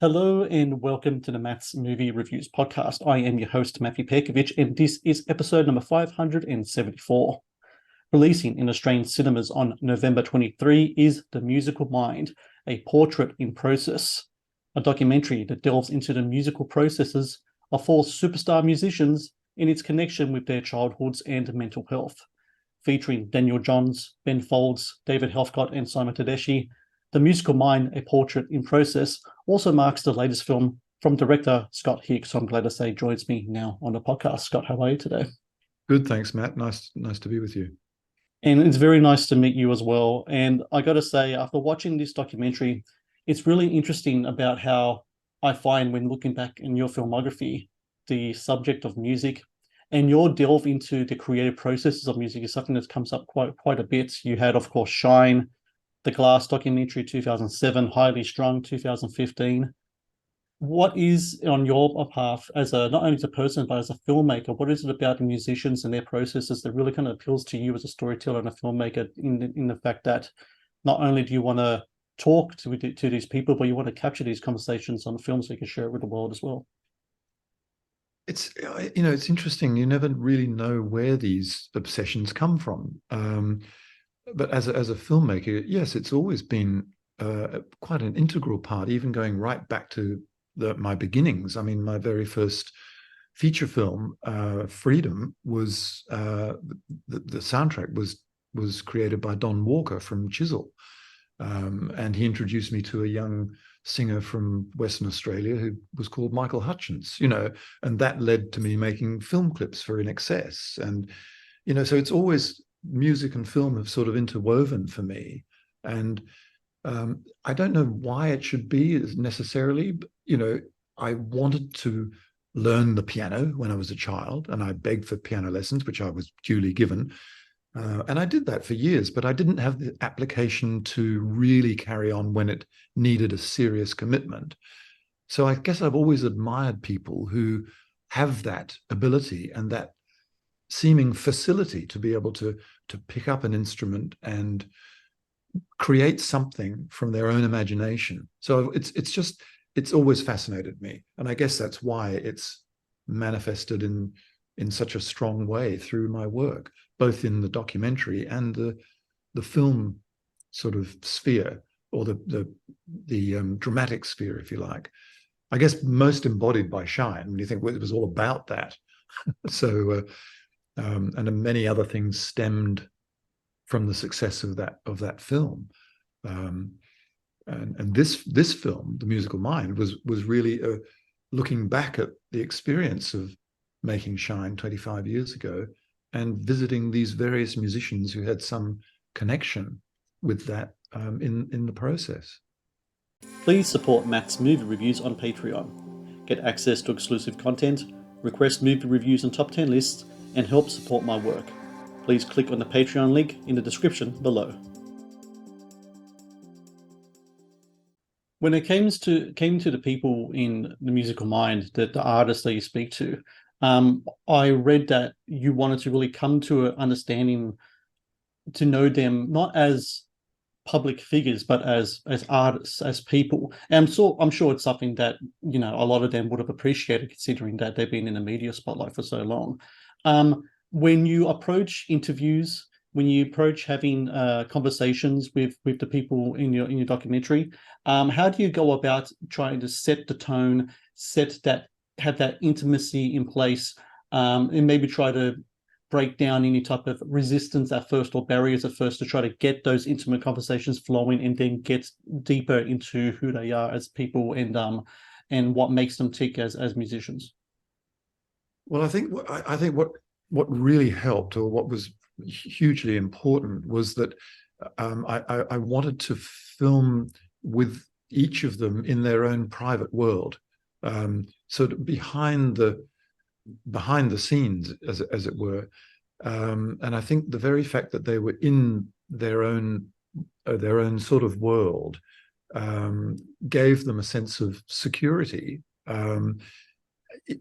Hello and welcome to the Matt's Movie Reviews podcast. I am your host, Matthew Pejkovic, and this is episode number 574. Releasing in Australian cinemas on November 23 is The Musical Mind, a portrait in process, a documentary that delves into the musical processes of four superstar musicians in its connection with their childhoods and mental health. Featuring Daniel Johns, Ben Folds, David Helfgott, and Simon Tedeshi, The Musical Mind, a portrait in process, also marks the latest film from director Scott Hicks. So I'm glad to say joins me now on the podcast. Scott, how are you today? Good, thanks, Matt. Nice to be with you. And it's very nice to meet you as well. And I got to say, after watching this documentary, it's really interesting about how I find when looking back in your filmography, the subject of music and your delve into the creative processes of music is something that comes up quite a bit. You had, of course, Shine, The Glass documentary, 2007, Highly Strung, 2015. What is on your path as a, not only as a person, but as a filmmaker, what is it about the musicians and their processes that really kind of appeals to you as a storyteller and a filmmaker in the fact that not only do you want to talk to these people, but you want to capture these conversations on film so you can share it with the world as well? It's interesting. You never really know where these obsessions come from. But as a filmmaker, yes, it's always been quite an integral part, even going right back to my beginnings. I mean, my very first feature film, Freedom, was the soundtrack was created by Don Walker from Chisel, and he introduced me to a young singer from Western Australia who was called Michael Hutchence. And that led to me making film clips for In Excess, and so it's always music and film have sort of interwoven for me. And I don't know why it should be necessarily, but, I wanted to learn the piano when I was a child, and I begged for piano lessons, which I was duly given. And I did that for years, but I didn't have the application to really carry on when it needed a serious commitment. So I guess I've always admired people who have that ability and that seeming facility to be able to pick up an instrument and create something from their own imagination. So it's always fascinated me, and I guess that's why it's manifested in such a strong way through my work, both in the documentary and the film sort of sphere, or the dramatic sphere, if you like. I guess most embodied by Shine, when you think, well, it was all about that. So. And many other things stemmed from the success of that film, and this film, The Musical Mind, was really looking back at the experience of making Shine 25 years ago and visiting these various musicians who had some connection with that in the process. Please support Matt's movie reviews on Patreon. Get access to exclusive content, request movie reviews and top 10 lists, and help support my work. Please click on the Patreon link in the description below. When it came to the people in The Musical Mind, the artists that you speak to, I read that you wanted to really come to an understanding, to know them not as public figures, but as artists, as people. And I'm sure it's something that a lot of them would have appreciated, considering that they've been in the media spotlight for so long. When you approach interviews, when you approach having conversations with the people in your documentary, how do you go about trying to set the tone, have that intimacy in place, and maybe try to break down any type of resistance at first, or barriers at first, to try to get those intimate conversations flowing and then get deeper into who they are as people and what makes them tick as musicians? Well, I think what really helped, or what was hugely important, was that I wanted to film with each of them in their own private world, so behind the scenes, as it were. And I think the very fact that they were in their own sort of world gave them a sense of security.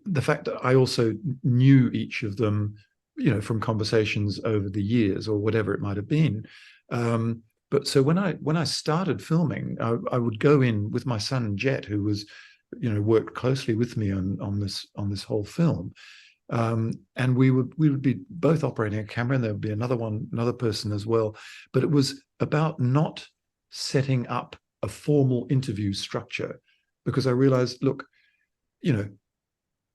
The fact that I also knew each of them, from conversations over the years or whatever it might have been. But so when I started filming, I would go in with my son Jet, who was worked closely with me on this whole film. And we would be both operating a camera, and there would be another person as well. But it was about not setting up a formal interview structure, because I realized, look,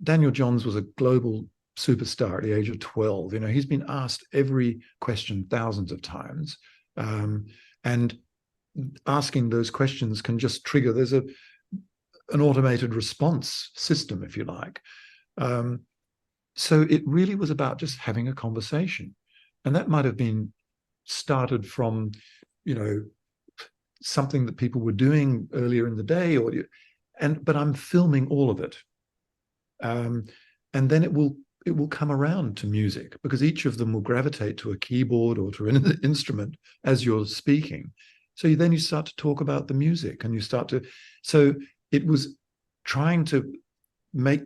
Daniel Johns was a global superstar at the age of 12. He's been asked every question thousands of times. And asking those questions can just trigger, there's an automated response system, if you like. So it really was about just having a conversation. And that might have been started from, something that people were doing earlier in the day, but I'm filming all of it. And then it will come around to music, because each of them will gravitate to a keyboard or to an instrument as you're speaking. So then you start to talk about the music, and so it was trying to make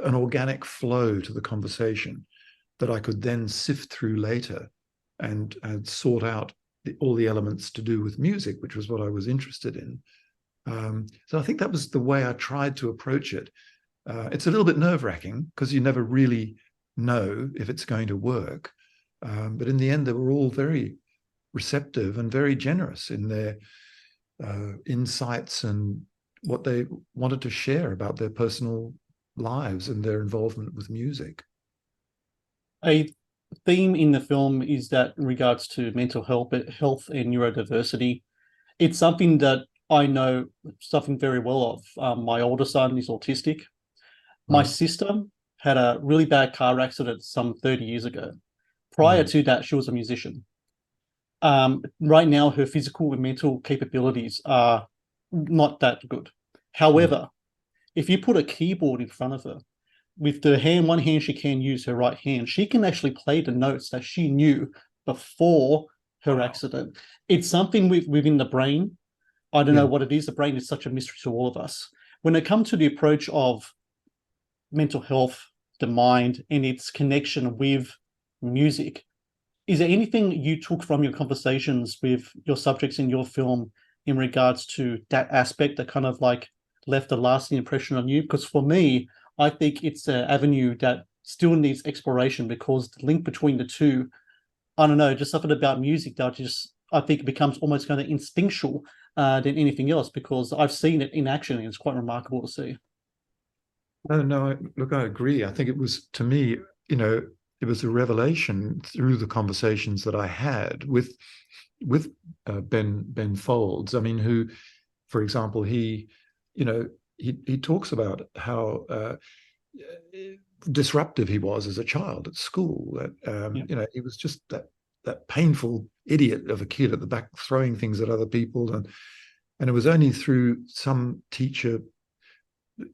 an organic flow to the conversation that I could then sift through later and sort out all the elements to do with music, which was what I was interested in. So I think that was the way I tried to approach it. It's a little bit nerve-wracking, because you never really know if it's going to work. But in the end, they were all very receptive and very generous in their insights and what they wanted to share about their personal lives and their involvement with music. A theme in the film is that in regards to mental health and neurodiversity, it's something that I know something very well of. My older son is autistic. My sister had a really bad car accident some 30 years ago. Prior to that, she was a musician. Right now, her physical and mental capabilities are not that good. However, if you put a keyboard in front of her, with one hand she can use her right hand, she can actually play the notes that she knew before her accident. It's something within the brain. I don't know what it is. The brain is such a mystery to all of us. When it comes to the approach of mental health, the mind, and its connection with music, is there anything you took from your conversations with your subjects in your film in regards to that aspect that kind of like left a lasting impression on you? Because for me, I think it's an avenue that still needs exploration, because the link between the two, I don't know, just something about music that I think it becomes almost kind of instinctual than anything else, because I've seen it in action and it's quite remarkable to see. No, look, I agree. I think it was, to me, it was a revelation through the conversations that I had with Ben Folds. I mean, who, for example, he talks about how disruptive he was as a child at school. That he was just that painful idiot of a kid at the back, throwing things at other people, and it was only through some teacher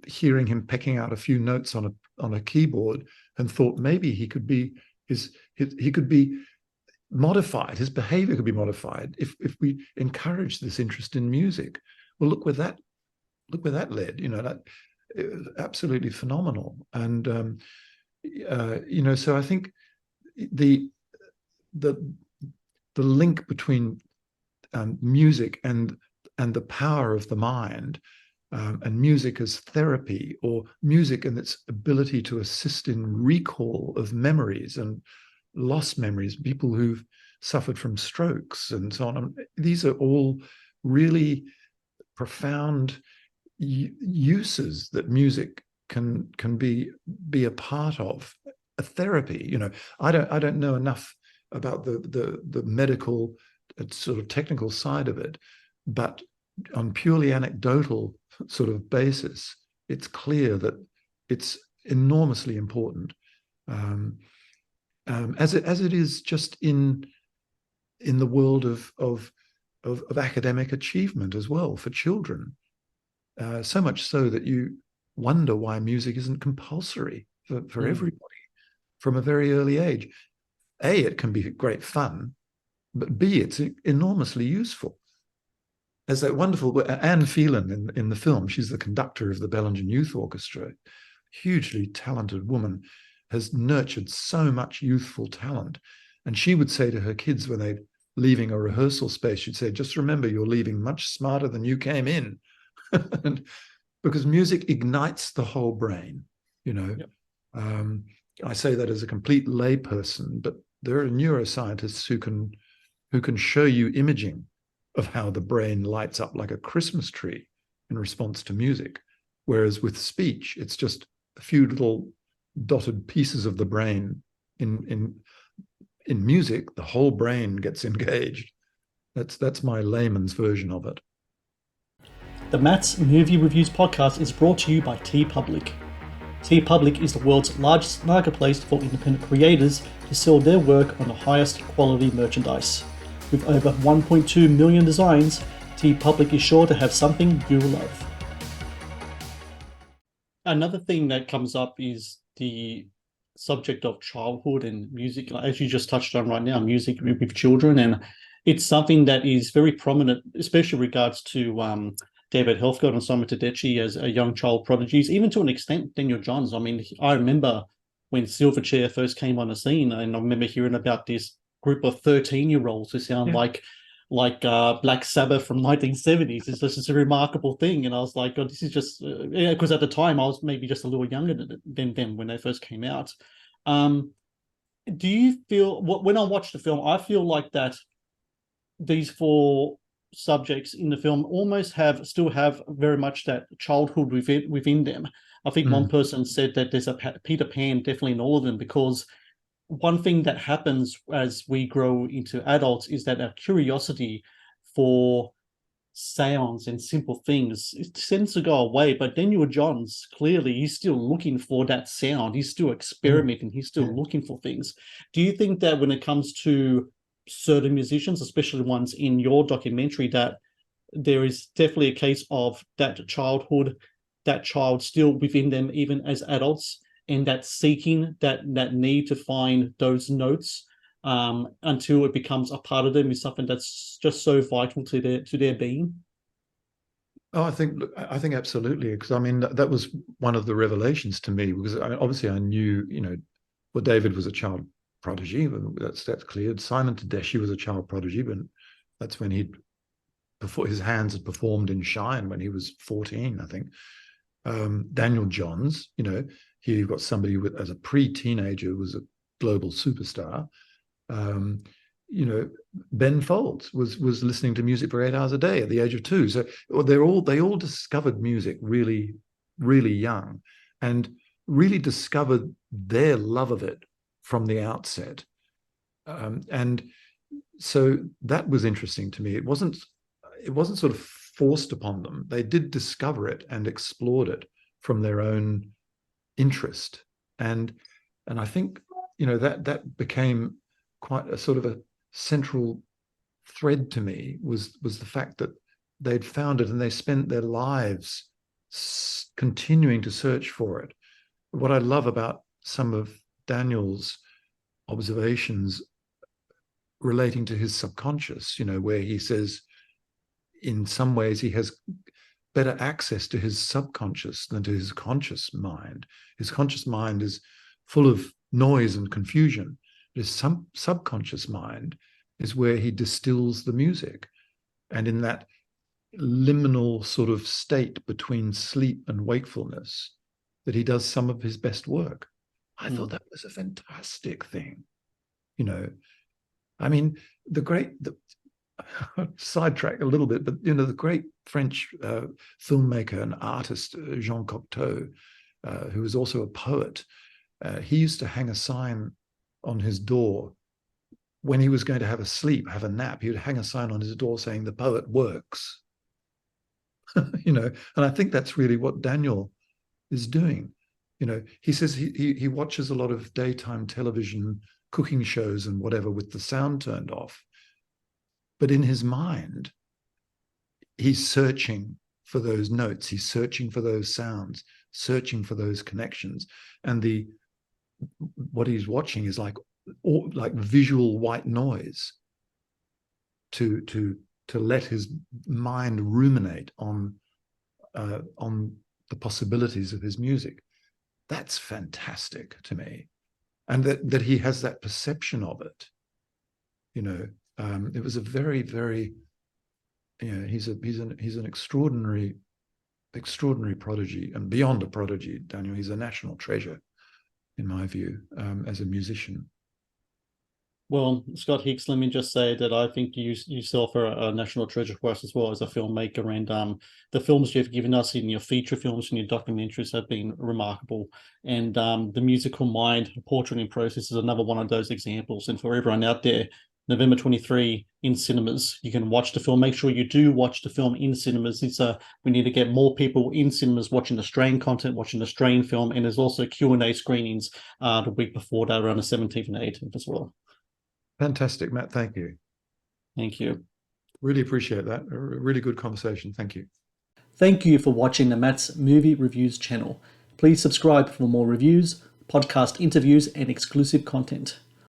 hearing him pecking out a few notes on a keyboard and thought maybe he could be modified, his behavior could be modified if we encourage this interest in music. Well, look where that led. That absolutely phenomenal. And so I think the link between music and the power of the mind, and music as therapy, or music and its ability to assist in recall of memories and lost memories, people who've suffered from strokes and so on. These are all really profound uses that music can be a part of. A therapy. I don't know enough about the medical sort of technical side of it, but on purely anecdotal sort of basis, it's clear that it's enormously important, as it is just in the world of academic achievement as well for children. So much so that you wonder why music isn't compulsory for everybody from a very early age. A, it can be great fun, but B, it's enormously useful. There's that wonderful Anne Phelan in the film. She's the conductor of the Bellingen Youth Orchestra. Hugely talented woman, has nurtured so much youthful talent. And she would say to her kids when they're leaving a rehearsal space, she'd say, just remember, you're leaving much smarter than you came in. because music ignites the whole brain. You know, Yep. I say that as a complete layperson, but there are neuroscientists who can show you imaging of how the brain lights up like a Christmas tree in response to music. Whereas with speech, it's just a few little dotted pieces of the brain. In music, the whole brain gets engaged. That's my layman's version of it. The Matt's Movie Reviews podcast is brought to you by TeePublic. TeePublic is the world's largest marketplace for independent creators to sell their work on the highest quality merchandise. With over 1.2 million designs, TeePublic is sure to have something you love. Another thing that comes up is the subject of childhood and music, as you just touched on right now, music with children. And it's something that is very prominent, especially regards to David Helfgott and Simon Tedeshi as a young child prodigies, even to an extent, Daniel Johns. I mean, I remember when Silverchair first came on the scene, and I remember hearing about this group of 13-year-olds who sound like Black Sabbath from 1970s. It's just a remarkable thing. And I was like, God, this is just, because at the time I was maybe just a little younger than them when they first came out. Do you feel, when I watch the film, I feel like that these four subjects in the film almost still have very much that childhood within them. I think one person said that there's a Peter Pan definitely in all of them, because one thing that happens as we grow into adults is that our curiosity for sounds and simple things, it tends to go away. But Daniel Johns, clearly, he's still looking for that sound. He's still experimenting. He's still looking for things. Do you think that when it comes to certain musicians, especially ones in your documentary, that there is definitely a case of that childhood, that child still within them, even as adults, and that seeking, that need to find those notes until it becomes a part of them, is something that's just so vital to their being? Oh, I think absolutely, because I mean that was one of the revelations to me, because I mean, obviously I knew, well, David was a child prodigy, but that's clear. Simon Tedeshi was a child prodigy, but that's when before his hands had performed in Shine when he was 14, I think. Daniel Johns, here you've got somebody as a pre-teenager was a global superstar. Ben Folds was listening to music for 8 hours a day at the age of 2. So they all discovered music really, really young, and really discovered their love of it from the outset. And so that was interesting to me. It wasn't sort of forced upon them. They did discover it and explored it from their own interest. And I think, that became quite a sort of a central thread to me, was the fact that they'd found it and they spent their lives continuing to search for it. What I love about some of Daniel's observations relating to his subconscious, where he says in some ways he has better access to his subconscious than to his conscious mind. His conscious mind is full of noise and confusion. His subconscious mind is where he distills the music. And in that liminal sort of state between sleep and wakefulness, that he does some of his best work. I thought that was a fantastic thing. I mean, sidetrack a little bit, but the great French filmmaker and artist Jean Cocteau, who was also a poet, he used to hang a sign on his door when he was going to have a nap. He would hang a sign on his door saying, "The poet works." And I think that's really what Daniel is doing. He says he watches a lot of daytime television, cooking shows and whatever with the sound turned off. But in his mind, he's searching for those notes. He's searching for those sounds, searching for those connections. And what he's watching is like visual white noise to let his mind ruminate on the possibilities of his music. That's fantastic to me. And that he has that perception of it. It was a very, very, he's an extraordinary extraordinary prodigy, and beyond a prodigy, Daniel. He's a national treasure, in my view, as a musician. Well, Scott Hicks, let me just say that I think you yourself are a national treasure for us as well as a filmmaker, and the films you've given us in your feature films and your documentaries have been remarkable. And The Musical Mind, Portrait in Process is another one of those examples. And for everyone out there, November 23 in cinemas, you can watch the film. Make sure you do watch the film in cinemas. We need to get more people in cinemas watching Australian content, watching Australian film, and there's also Q&A screenings the week before that, around the 17th and 18th as well. Fantastic, Matt. Thank you. Thank you. Really appreciate that. A really good conversation. Thank you. Thank you for watching the Matt's Movie Reviews channel. Please subscribe for more reviews, podcast interviews, and exclusive content.